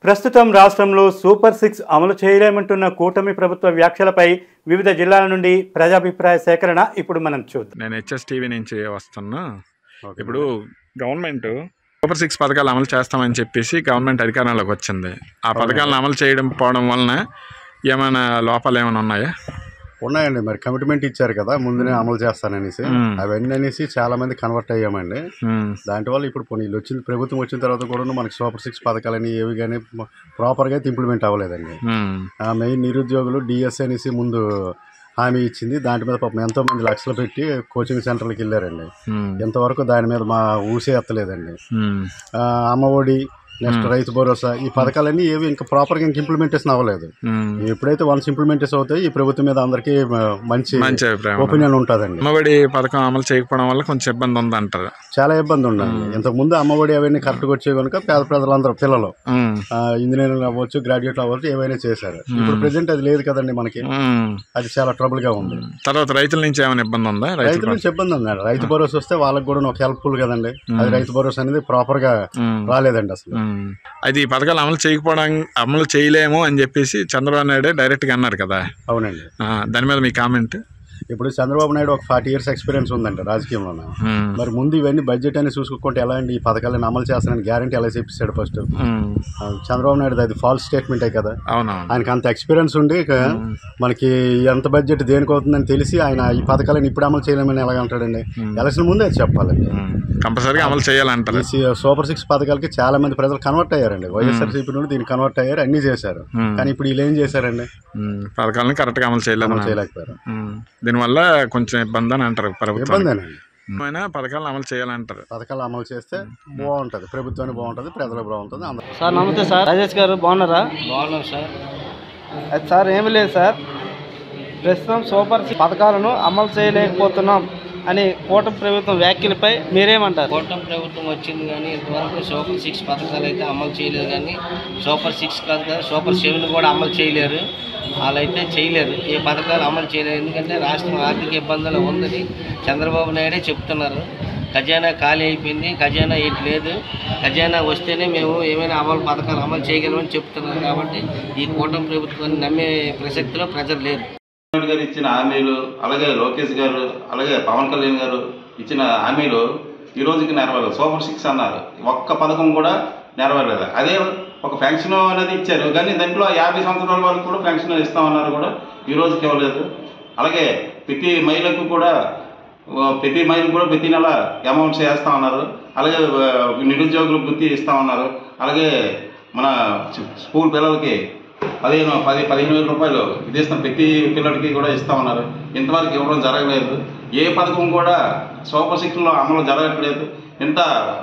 ప్రస్తుతం రాష్ట్రంలో సూపర్ 6 అమలు చేయలేమంటున్న కూటమి ప్రభుత్వ వ్యాఖ్యలపై వివిధ జిల్లాల నుండి ప్రజాభిప్రాయ సేకరణ ఇప్పుడు మనం చూద్దాం. నేను హెచ్ఎస్టీవీ నుంచి వస్తున్నా. ఇప్పుడు గవర్నమెంట్ సూపర్ 6 పథకాలు అమలు చేస్తామని చెప్పేసి గవర్నమెంట్ అధికారంలోకి వచ్చింది. ఆ పథకాలను అమలు చేయడం పోవడం వలన ఏమైనా లోపాలు ఏమైనా ఉన్నాయా? ఉన్నాయండి. మరి కమిట్మెంట్ ఇచ్చారు కదా ముందునే అమలు చేస్తాననేసి, అవన్నీ అనేసి చాలా మంది కన్వర్ట్ అయ్యామండి. దాంట్లో ఇప్పుడు వీళ్ళు వచ్చిన ప్రభుత్వం వచ్చిన తర్వాత కూడా మనకి సూపర్ 6 పథకాలని ఏవి కానీ ప్రాపర్గా అయితే ఇంప్లిమెంట్ అవ్వలేదండి. మెయిన్ నిరుద్యోగులు డిఎస్సి అనేసి ముందు హామీ ఇచ్చింది. దాని మీద పాపం ఎంతో మంది లక్షలు పెట్టి కోచింగ్ సెంటర్లకు వెళ్ళారండి. ఇంతవరకు దాని మీద మా ఊసే ఎత్తలేదండి. అమ్మఒడి, నెక్స్ట్ రైతు భరోసా, ఈ పథకాలన్నీ ఏవి ఇంకా ప్రాపర్గా ఇంకా ఇంప్లిమెంటేషన్ అవ్వలేదు. ఎప్పుడైతే వన్స్ ఇంప్లిమెంటేషన్ అవుతాయి ఈ ప్రభుత్వం మీద అందరికీ మంచి ఒపీనియన్ ఉంటుందండి. అమ్మఒడి పథకం అమలు చేయకపోవడం వల్ల కొంచెం ఇబ్బంది ఉందంటారు. చాలా ఇబ్బంది ఉందండి. ఇంతకు ముందు అమ్మఒడి అవన్నీ కరెక్ట్గా వచ్చే కనుక పేద ప్రజలందరూ పిల్లలు ఇంజనీరింగ్ అవ్వచ్చు, గ్రాడ్యుయేట్లు అవ్వచ్చు, ఏమైనా చేశారు. ఇప్పుడు ప్రెసెంట్ అది లేదు కదండి మనకి. అది చాలా ట్రబుల్ గా ఉంది. తర్వాత రైతుల నుంచి ఏమైనా ఇబ్బంది ఉందా? రైతుల నుంచి ఇబ్బంది ఉందండి. రైతు భరోసా వస్తే వాళ్ళకి కూడా ఒక హెల్ప్ఫుల్ కదండి. అది రైతు భరోసా అనేది ప్రాపర్ గా రాలేదండి అసలు. అది ఈ పథకాలు అమలు చేయలేము అని చెప్పేసి చంద్రబాబు నాయుడు డైరెక్ట్ గా అన్నారు కదా. అవునండి. దాని మీద మీ కామెంట్? ఇప్పుడు చంద్రబాబు నాయుడు ఒక 40 years ఎక్స్పీరియన్స్ ఉందండి రాజకీయంలో. మరి ముందు ఇవన్నీ బడ్జెట్ అని చూసుకుంటే ఎలా అండి ఈ పథకాలను అమలు చేస్తానని గ్యారంటీ ఎలా చెప్పిస్తాడు? ఫస్ట్ చంద్రబాబు నాయుడు అది ఫాల్స్ స్టేట్మెంటే కదా. ఆయనకి అంత ఎక్స్పీరియన్స్ ఉండి మనకి ఎంత బడ్జెట్ దేనికి అవుతుందని తెలిసి ఆయన ఈ పథకాలను ఇప్పుడు అమలు చేయలేమని ఎలాగంటాడండి? ఎలక్షన్ ముందే అది చెప్పాలండి. కంపల్సరీగా అమలు చేయాలంటారు. సూపర్ 6 పథకాలకి చాలా మంది ప్రజలు కన్వర్ట్ అయ్యారండి. వైఎస్ఆర్సీపీ నుండి దీనికి కన్వర్ట్ అయ్యారు, అన్ని చేశారు. కానీ ఇప్పుడు వీళ్ళు ఏం చేశారండి? పథకాలను కరెక్ట్ గా అమలు చేయలేకపోయారు. దీనివల్ల కొంచెం ఇబ్బంది అని అంటారు ప్రభుత్వం. పథకాలను అమలు చేయాలంటారు. పథకాలు అమలు చేస్తే బాగుంటుంది, ప్రభుత్వానికి బాగుంటుంది, ప్రజలకు బాగుంటుంది. సార్ నమస్తే సార్. రాజేష్ గారు బాగున్నారా? బాగున్నాం సార్. అది సార్ ఏమీ లేదు సార్, ప్రస్తుతం సూపర్ 6 పథకాలను అమలు చేయలేకపోతున్నాం అని కూటమి ప్రభుత్వం వ్యాఖ్యలపై మీరేమంటారు? కూటమి ప్రభుత్వం వచ్చింది కానీ ఇంతవరకు సూపర్ 6 పథకాలు అయితే అమలు చేయలేదు. కానీ సూపర్ 6 కాదు కదా, సూపర్ 7 కూడా అమలు చేయలేరు. వాళ్ళైతే చేయలేరు, ఏ పథకాలు అమలు చేయలేరు. ఎందుకంటే రాష్ట్రం ఆర్థిక ఇబ్బందులు ఉందని చంద్రబాబు నాయుడే చెప్తున్నారు. ఖజానా ఖాళీ అయిపోయింది, ఖజానా ఏంటి లేదు, ఖజానా వస్తేనే మేము ఏమైనా పథకాలు అమలు చేయగలమని చెప్తున్నారు. కాబట్టి ఈ కూటమి ప్రభుత్వాన్ని నమ్మే ప్రసక్తిలో ప్రజలు లేరు. గారు ఇచ్చిన హామీలు, అలాగే లోకేష్ గారు, అలాగే పవన్ కళ్యాణ్ గారు ఇచ్చిన హామీలు ఈ రోజుకి నెరవేరలేదు. సూపర్ 6 అన్నారు, ఒక్క పథకం కూడా నెరవేరలేదు. అదే ఒక పెన్షన్ అనేది ఇచ్చారు, కానీ దాంట్లో 50 సంవత్సరాల వరకు కూడా పెన్షన్ ఇస్తామన్నారు, కూడా ఈ రోజుకి ఇవ్వలేదు. అలాగే ప్రతి మహిళకు కూడా ప్రతి నెల అమౌంట్స్ వేస్తామన్నారు. అలాగే నిరుద్యోగులకు వృత్తి ఇస్తామన్నారు. అలాగే మన స్కూల్ పిల్లలకి 15,000 రూపాయలు ఇదేస్తాం, ప్రతి పిల్లడికి కూడా ఇస్తామన్నారు. ఇంతవరకు ఇవ్వడం జరగలేదు. ఏ పథకం కూడా సూపర్ 6లో అమలు జరగట్లేదు. ఇంత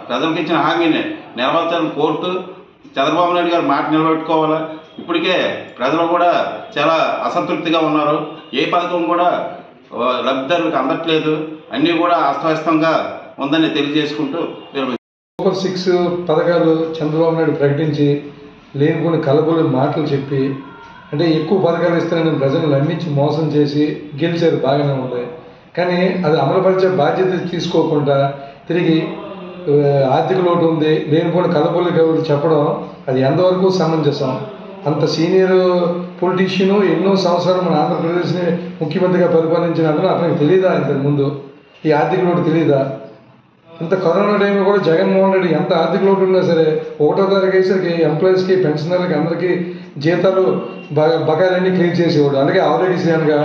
ప్రజలకు ఇచ్చిన హామీని నెరవేర్చాలని కోర్టు చంద్రబాబు నాయుడు గారు మాట నిలబెట్టుకోవాలా. ఇప్పటికే ప్రజలు కూడా చాలా అసంతృప్తిగా ఉన్నారు. ఏ పథకం కూడా లబ్ధిదారులకు అందట్లేదు, అన్నీ కూడా అస్తవ్యస్తంగా ఉందని తెలియజేసుకుంటూ సూపర్ 6 పథకాలు చంద్రబాబు నాయుడు ప్రకటించి లేనిపోని కలబోలు మాటలు చెప్పి, అంటే ఎక్కువ పథకాలు ఇస్తారని ప్రజలను నమ్మించి మోసం చేసి గెలిచారు, బాగానే ఉంది. కానీ అది అమలుపరిచే బాధ్యత తీసుకోకుండా తిరిగి ఆర్థిక లోటు ఉంది, లేనిపోని కలబోలు కబుర్లు చెప్పడం అది ఎంతవరకు సమంజసం? అంత సీనియర్ పొలిటీషియను, ఎన్నో సంవత్సరాలు మన ఆంధ్రప్రదేశ్ని ముఖ్యమంత్రిగా పరిపాలించిన అతనికి తెలియదా ఇంతకుముందు ఈ ఆర్థిక లోటు తెలియదా? ఇంత కరోనా టైంలో కూడా జగన్మోహన్ రెడ్డి ఎంత ఆర్థిక లోటు ఉన్నా సరే 1వ తారీఖు అయ్యేసరికి ఎంప్లాయీస్కి, పెన్షనర్లకి అందరికీ జీతాలు బకాయిలన్నీ క్లియర్ చేసేవాడు. అలాగే ఆరోగ్యశ్రీ అనగా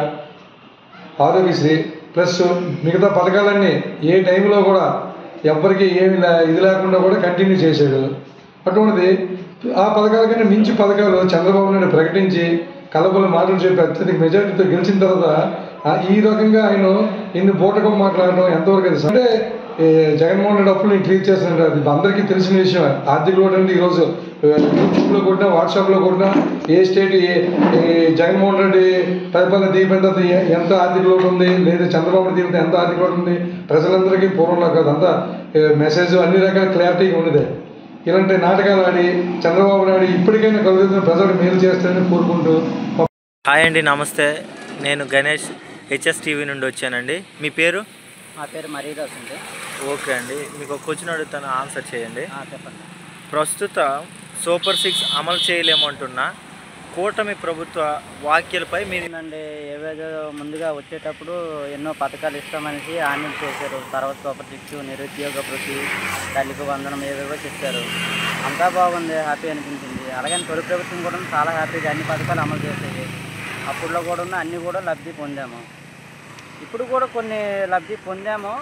ఆరోగ్యశ్రీ ప్లస్ మిగతా పథకాలన్నీ ఏ టైంలో కూడా ఎవ్వరికి ఏమి ఇది లేకుండా కూడా కంటిన్యూ చేశాడు. అటువంటిది ఆ పథకాల కన్నా మించి పథకాలు చంద్రబాబు నాయుడు ప్రకటించి కలబల మాటలు చెప్పి అత్యధిక మెజారిటీతో గెలిచిన తర్వాత ఈ రకంగా ఆయన ఇన్ని బూటకం మాట్లాడడం ఎంతవరకు అది? అంటే జగన్మోహన్ రెడ్డి అప్పుడు నేను క్లియర్ చేస్తాను, అది అందరికీ తెలిసిన విషయం. ఆర్థిక లోటు అంటే ఈరోజు యూట్యూబ్లో కొట్టినా, వాట్సాప్లో కొట్టినా, ఏ స్టేట్ జగన్మోహన్ రెడ్డి పరిపాలన దిగిపోయిన తర్వాత ఎంత ఆర్థిక లోటు ఉంది, లేదా చంద్రబాబు దిగితే ఎంత ఆర్థిక లోటు ఉంది, ప్రజలందరికీ పూర్వంలో కాదు, అంతా మెసేజ్ అన్ని రకాల క్లారిటీగా ఉన్నదే. ఇలాంటి నాటకాలు ఆడి చంద్రబాబు నాయుడు ఇప్పటికైనా కలుగుతున్న ప్రజలకు మేలు చేస్తారని కోరుకుంటూ. హాయ్ అండి, నమస్తే. నేను గణేష్, హెచ్ఎస్టీవీ నుండి వచ్చానండి. మీ పేరు? మా పేరు మరీదాస్ అండి. ఓకే అండి, మీకు ఒక క్వశ్చన్ అడుగుతాను, ఆన్సర్ చేయండి. చెప్పండి. ప్రస్తుత సూపర్ 6 అమలు చేయలేమంటున్నా కూటమి ప్రభుత్వ వ్యాఖ్యలపై మీరు ఏవేదో ముందుగా వచ్చేటప్పుడు ఎన్నో పథకాలు ఇస్తామనేసి హామీలు చేశారు. తర్వాత సూపర్ 6, నిరుద్యోగ భృతి, తల్లికి వందనం ఏవేవో చెప్పారు. అంతా బాగుంది, హ్యాపీ అనిపించింది. అలాగని తొలి ప్రభుత్వం కూడా చాలా హ్యాపీగా అన్ని పథకాలు అమలు చేసేది. అప్పుడులో కూడా అన్నీ కూడా లబ్ధి పొందాము. ఇప్పుడు కూడా కొన్ని లబ్ధి పొందాము.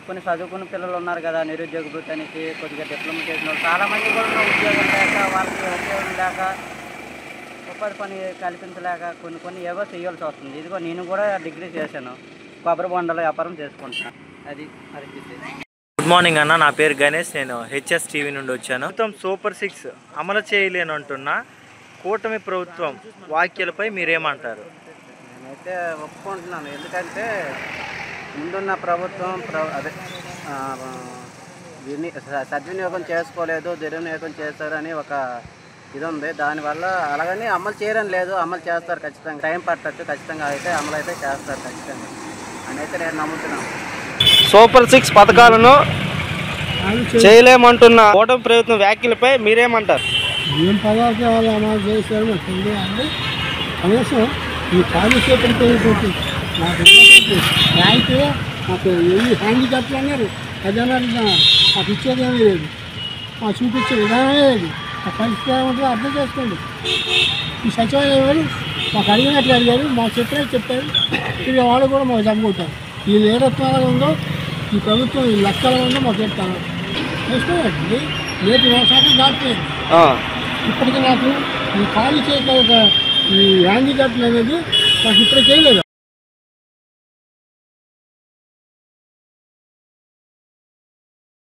కొన్ని చదువుకున్న పిల్లలు ఉన్నారు కదా, నిరుద్యోగ భృతి అనేసి కొద్దిగా డిప్లొమా చేసిన వాళ్ళు చాలామంది కూడా ఉద్యోగం లేక, వాళ్ళకి ఉద్యోగం లేక, ఉపాధి పని కల్పించలేక కొన్ని ఏవో చేయాల్సి వస్తుంది. ఇదిగో నేను కూడా డిగ్రీ చేశాను, కొబ్బరి బొండల వ్యాపారం చేసుకుంటున్నాను. అది పరిస్థితి. గుడ్ మార్నింగ్ అన్న, నా పేరు గణేష్, నేను హెచ్ఎస్ టీవీ నుండి వచ్చాను. మొత్తం సూపర్ 6 అమలు చేయలేనంటున్నా కూటమి ప్రభుత్వం వ్యాఖ్యలపై మీరేమంటారు? నేనైతే ఒప్పుకుంటున్నాను. ఎందుకంటే ముందున్న ప్రభుత్వం దీన్ని సద్వినియోగం చేసుకోలేదు, దుర్వినియోగం చేస్తారని ఒక ఇది ఉంది. దానివల్ల అలాగని అమలు చేయడం లేదు, అమలు చేస్తారు ఖచ్చితంగా. టైం పట్టచ్చు, ఖచ్చితంగా అయితే అమలు అయితే చేస్తారు ఖచ్చితంగా అని అయితే నేను నమ్ముతున్నాను. సూపర్ 6 పథకాలను చేయలేమంటున్న కూటమి ప్రభుత్వం వ్యాఖ్యలపై మీరేమంటారు? ఏం పదార్థాలు అమలు చేశారు నాకు తెలియదు. కనీసం ఈ కాలుష్యం నాకు ర్యాంకు నాకు ఎన్ని హ్యాండిక్యాప్లు అన్నారు, అది అన్నారు. నాకు ఇచ్చేదేమీ లేదు, మాకు చూపించే విధానమే లేదు. ఆ పరిష్కారం ఉంటుందో అర్థం చేసుకోండి. ఈ సచివాలయం వారు మాకు అడిగినట్లు అడిగారు, మాకు చెప్పినట్టు చెప్పారు. ఇక వాళ్ళు కూడా మాకు చంపుకుంటారు. ఈ నేరత్వాలు ఉందో ఈ ప్రభుత్వం ఈ లక్షల ఉందో మాకు చెప్తాను. చేసుకోండి. నేటి శాతం దాటిపోయింది. ఇప్పటికీ నాకు ఈ ఖాళీ చేయక ఒక ఈ హ్యాండిక్యాప్లు అనేది నాకు ఇప్పుడు చేయలేదు.